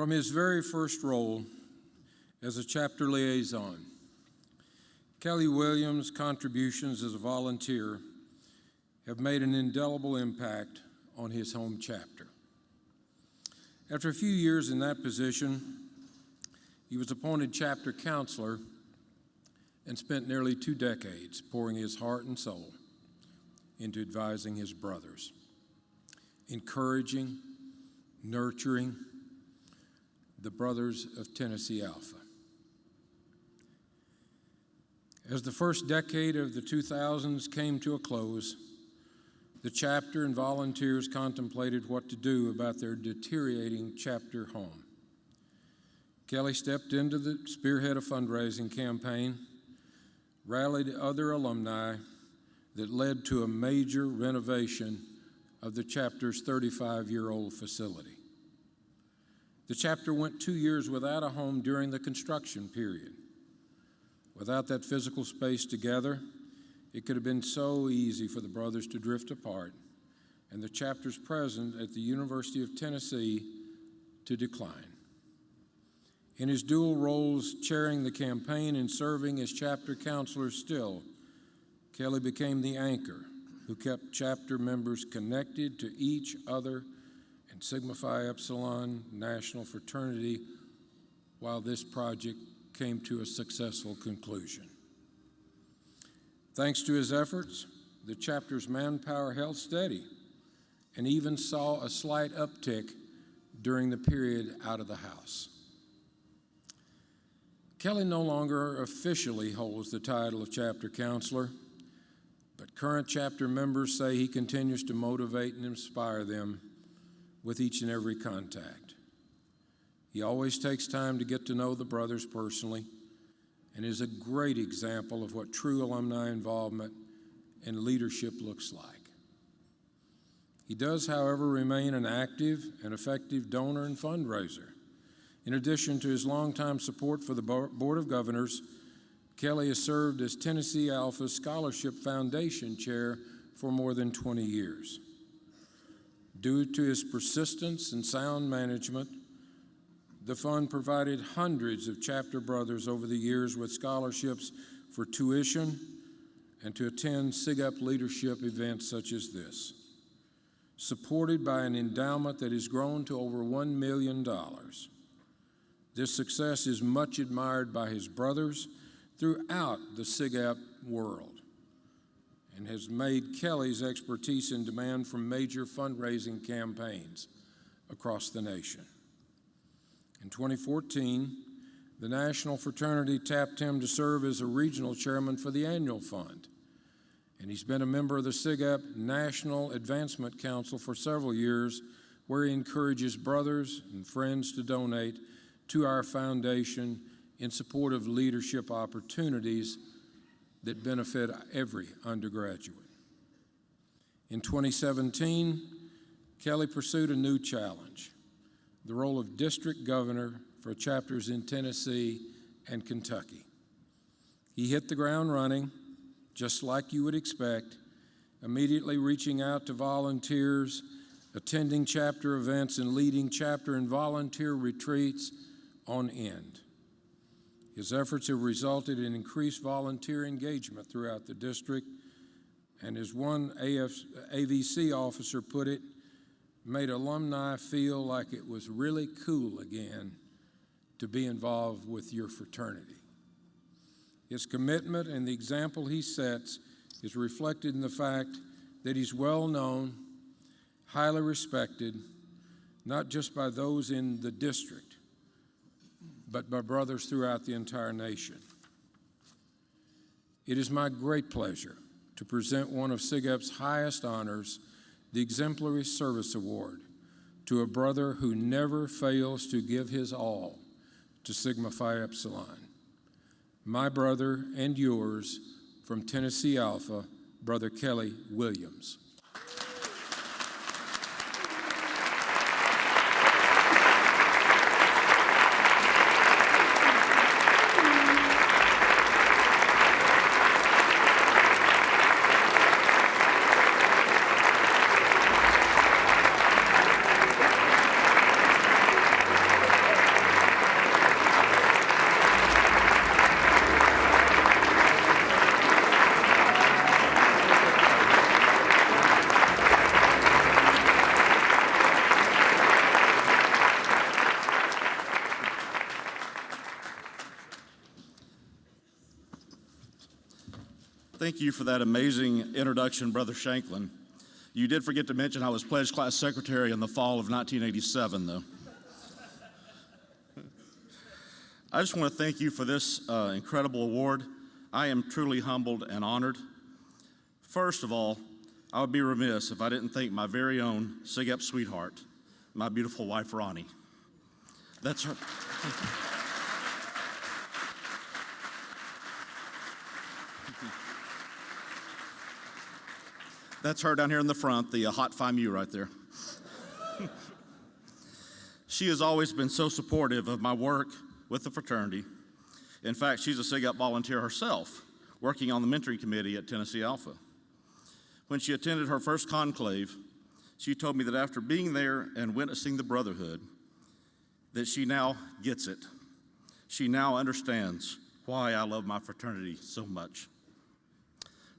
From his very first role as a chapter liaison, Kelly Williams' contributions as a volunteer have made an indelible impact on his home chapter. After a few years in that position, he was appointed chapter counselor and spent nearly 2 decades pouring his heart and soul into advising his brothers, encouraging, nurturing the Brothers of Tennessee Alpha. As the first decade of the 2000s came to a close, the chapter and volunteers contemplated what to do about their deteriorating chapter home. Kelly stepped into the spearhead of fundraising campaign, rallied other alumni that led to a major renovation of the chapter's 35-year-old facility. The chapter went 2 years without a home during the construction period. Without that physical space together, it could have been so easy for the brothers to drift apart and the chapter's presence at the University of Tennessee to decline. In his dual roles, chairing the campaign and serving as chapter counselor still, Kelly became the anchor who kept chapter members connected to each other and Sigma Phi Epsilon National Fraternity while this project came to a successful conclusion. Thanks to his efforts, the chapter's manpower held steady and even saw a slight uptick during the period out of the house. Kelly no longer officially holds the title of chapter counselor, but current chapter members say he continues to motivate and inspire them with each and every contact. He always takes time to get to know the brothers personally and is a great example of what true alumni involvement and leadership looks like. He does, however, remain an active and effective donor and fundraiser. In addition to his longtime support for the Board of Governors, Kelly has served as Tennessee Alpha Scholarship Foundation Chair for more than 20 years. Due to his persistence and sound management, the fund provided hundreds of chapter brothers over the years with scholarships for tuition and to attend SigEp leadership events such as this. Supported by an endowment that has grown to over $1 million. This success is much admired by his brothers throughout the SigEp world and has made Kelly's expertise in demand from major fundraising campaigns across the nation. In 2014, the National Fraternity tapped him to serve as a regional chairman for the annual fund, and he's been a member of the SigEp National Advancement Council for several years, where he encourages brothers and friends to donate to our foundation in support of leadership opportunities that benefit every undergraduate. In 2017, Kelly pursued a new challenge, the role of district governor for chapters in Tennessee and Kentucky. He hit the ground running, just like you would expect, immediately reaching out to volunteers, attending chapter events, and leading chapter and volunteer retreats on end. His efforts have resulted in increased volunteer engagement throughout the district, and as one AVC officer put it, made alumni feel like it was really cool again to be involved with your fraternity. His commitment and the example he sets is reflected in the fact that he's well known, highly respected, not just by those in the district, but by brothers throughout the entire nation. It is my great pleasure to present one of SigEp's highest honors, the Exemplary Service Award, to a brother who never fails to give his all to Sigma Phi Epsilon. My brother and yours from Tennessee Alpha, Brother Kelly Williams. Thank you for that amazing introduction, Brother Shanklin. You did forget to mention I was pledge class secretary in the fall of 1987, though. I just want to thank you for this incredible award. I am truly humbled and honored. First of all, I would be remiss if I didn't thank my very own SigEp sweetheart, my beautiful wife, Ronnie. That's her. That's her down here in the front, the hot FIMU right there. She has always been so supportive of my work with the fraternity. In fact, she's a SigEp volunteer herself, working on the mentoring committee at Tennessee Alpha. When she attended her first conclave, she told me that after being there and witnessing the brotherhood, that she now gets it. She now understands why I love my fraternity so much.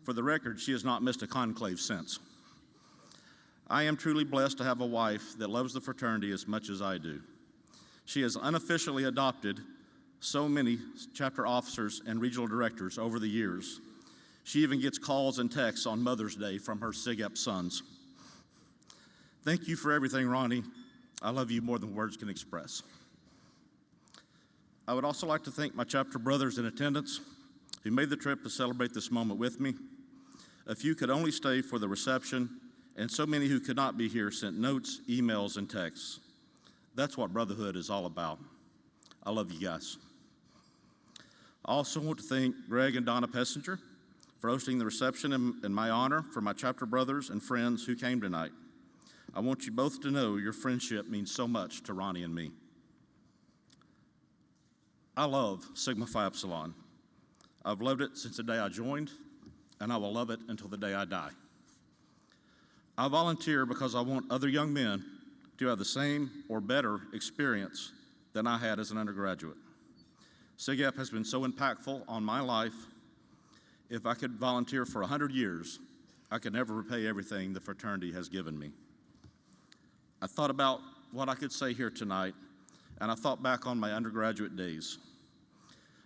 For the record, she has not missed a conclave since. I am truly blessed to have a wife that loves the fraternity as much as I do. She has unofficially adopted so many chapter officers and regional directors over the years. She even gets calls and texts on Mother's Day from her SigEp sons. Thank you for everything, Ronnie. I love you more than words can express. I would also like to thank my chapter brothers in attendance who made the trip to celebrate this moment with me. A few could only stay for the reception, and so many who could not be here sent notes, emails, and texts. That's what brotherhood is all about. I love you guys. I also want to thank Greg and Donna Pessinger for hosting the reception in my honor for my chapter brothers and friends who came tonight. I want you both to know your friendship means so much to Ronnie and me. I love Sigma Phi Epsilon. I've loved it since the day I joined, and I will love it until the day I die. I volunteer because I want other young men to have the same or better experience than I had as an undergraduate. SigEp has been so impactful on my life. If I could volunteer for 100 years, I could never repay everything the fraternity has given me. I thought about what I could say here tonight, and I thought back on my undergraduate days.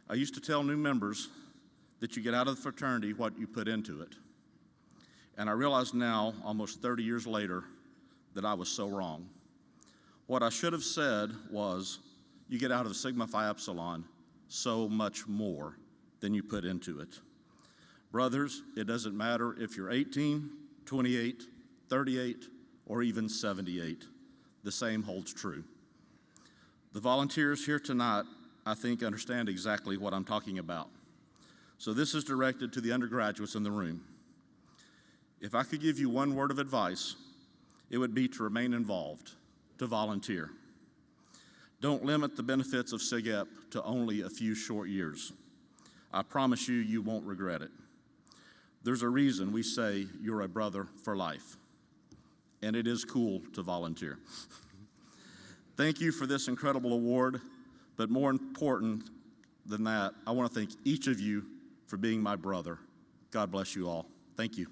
I used to tell new members that you get out of the fraternity what you put into it. And I realize now, almost 30 years later, that I was so wrong. What I should have said was, you get out of Sigma Phi Epsilon so much more than you put into it. Brothers, it doesn't matter if you're 18, 28, 38, or even 78. The same holds true. The volunteers here tonight, I think, understand exactly what I'm talking about. So this is directed to the undergraduates in the room. If I could give you one word of advice, it would be to remain involved, to volunteer. Don't limit the benefits of SigEp to only a few short years. I promise you, you won't regret it. There's a reason we say you're a brother for life, and it is cool to volunteer. Thank you for this incredible award, but more important than that, I want to thank each of you for being my brother. God bless you all. Thank you.